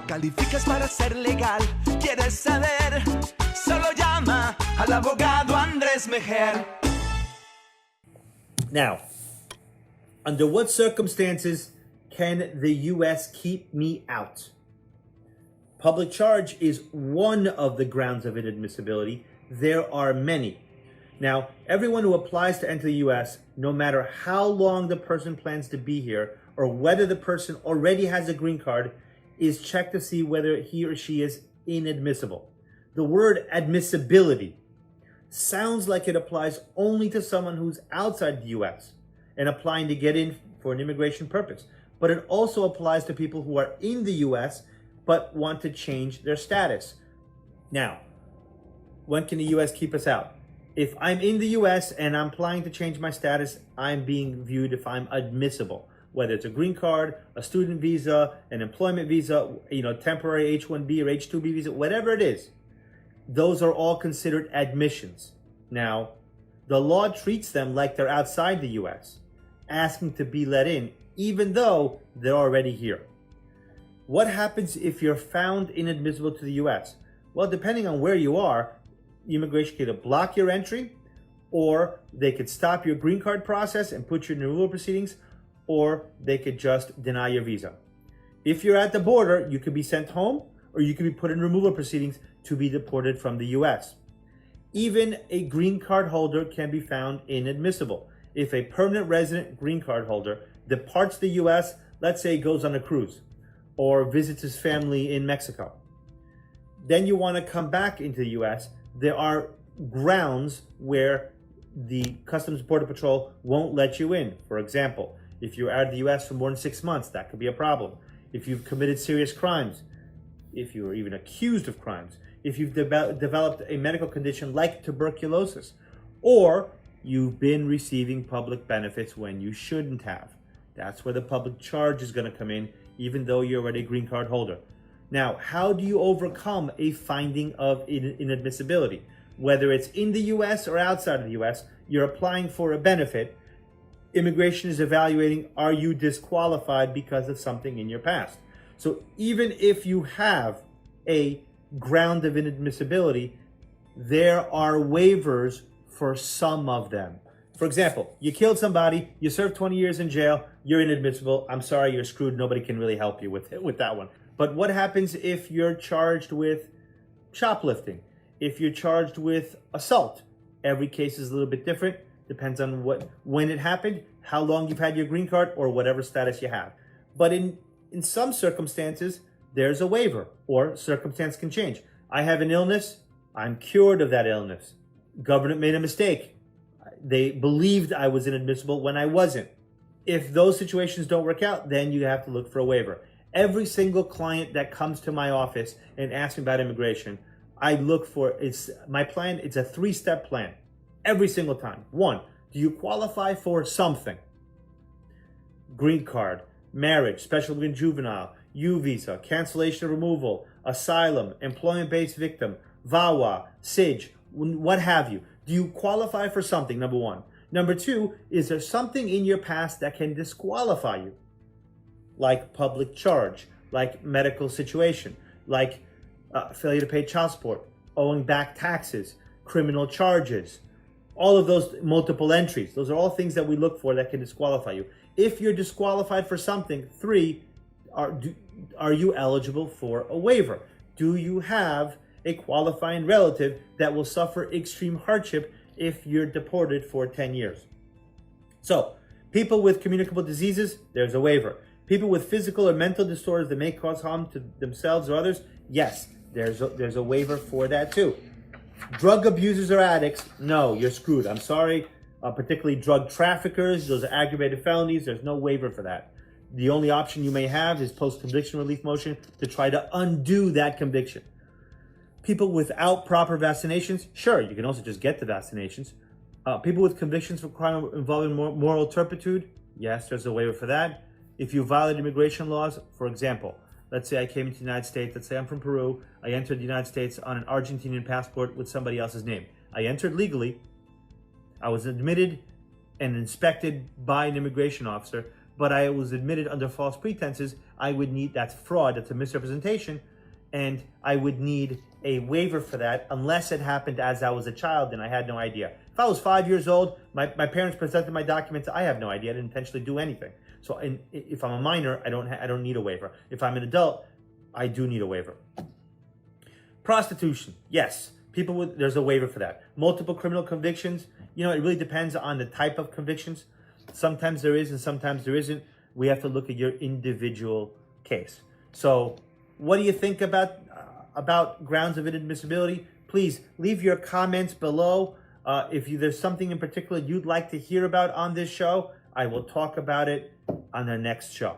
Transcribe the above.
Calificas para ser legal, quieres saber, solo llama al abogado Andrés Mejer. Now, under what circumstances can the U.S. keep me out? Public charge is one of the grounds of inadmissibility. There are many. Now, everyone who applies to enter the U.S., no matter how long the person plans to be here or whether the person already has a green card, is checked to see whether he or she is inadmissible. The word admissibility sounds like it applies only to someone who's outside the U.S. and applying to get in for an immigration purpose. But it also applies to people who are in the U.S. but want to change their status. Now, when can the U.S. keep us out? If I'm in the U.S. and I'm applying to change my status, I'm being viewed if I'm admissible. Whether it's a green card, a student visa, an employment visa, temporary H-1B or H-2B visa, whatever it is, those are all considered admissions. Now, the law treats them like they're outside the U.S., asking to be let in, even though they're already here. What happens if you're found inadmissible to the U.S.? Well, depending on where you are, immigration could either block your entry, or they could stop your green card process and put you in removal proceedings, or they could just deny your visa. If you're at the border, you could be sent home, or you could be put in removal proceedings to be deported from the U.S. Even a green card holder can be found inadmissible. If a permanent resident green card holder departs the U.S., let's say goes on a cruise, or visits his family in Mexico, then you want to come back into the U.S., there are grounds where the Customs and Border Patrol won't let you in. For example, if you're out of the U.S. for more than 6 months, that could be a problem. If you've committed serious crimes, if you are even accused of crimes, if you've developed a medical condition like tuberculosis, or you've been receiving public benefits when you shouldn't have. That's where the public charge is going to come in, even though you're already a green card holder. Now, how do you overcome a finding of inadmissibility? Whether it's in the U.S. or outside of the U.S., you're applying for a benefit. Immigration is evaluating, are you disqualified because of something in your past? So even if you have a ground of inadmissibility, there are waivers for some of them. For example, you killed somebody, you served 20 years in jail, you're inadmissible. I'm sorry, you're screwed. Nobody can really help you with that one. But what happens if you're charged with shoplifting? If you're charged with assault? Every case is a little bit different. Depends on when it happened, how long you've had your green card, or whatever status you have. But in some circumstances, there's a waiver, or circumstance can change. I have an illness, I'm cured of that illness. Government made a mistake. They believed I was inadmissible when I wasn't. If those situations don't work out, then you have to look for a waiver. Every single client that comes to my office and asks me about immigration, I look for, my plan, it's a 3-step plan. Every single time. 1, do you qualify for something? Green card, marriage, special immigrant juvenile, U visa, cancellation of removal, asylum, employment-based victim, VAWA, SIJ, what have you. Do you qualify for something, number 1? Number 2, is there something in your past that can disqualify you? Like public charge, like medical situation, like failure to pay child support, owing back taxes, criminal charges, all of those multiple entries. Those are all things that we look for that can disqualify you. If you're disqualified for something, 3, are you eligible for a waiver? Do you have a qualifying relative that will suffer extreme hardship if you're deported for 10 years? So, people with communicable diseases, there's a waiver. People with physical or mental disorders that may cause harm to themselves or others, yes, there's a waiver for that too. Drug abusers or addicts, no, you're screwed. I'm sorry. Particularly drug traffickers, those are aggravated felonies. There's no waiver for that. The only option you may have is post-conviction relief motion to try to undo that conviction. People without proper vaccinations, sure, you can also just get the vaccinations. People with convictions for crime involving moral turpitude, yes, there's a waiver for that. If you violate immigration laws, for example, let's say I came into the United States, let's say I'm from Peru, I entered the United States on an Argentinian passport with somebody else's name. I entered legally, I was admitted and inspected by an immigration officer, but I was admitted under false pretenses. I would need, that's fraud, that's a misrepresentation, and I would need a waiver for that unless it happened as I was a child and I had no idea. If I was 5 years old, my parents presented my documents, I have no idea, I didn't intentionally do anything. So if I'm a minor, I don't need a waiver. If I'm an adult, I do need a waiver. Prostitution, yes. There's a waiver for that. Multiple criminal convictions, it really depends on the type of convictions. Sometimes there is and sometimes there isn't. We have to look at your individual case. So what do you think about grounds of inadmissibility? Please leave your comments below. If there's something in particular you'd like to hear about on this show, I will talk about it on the next show.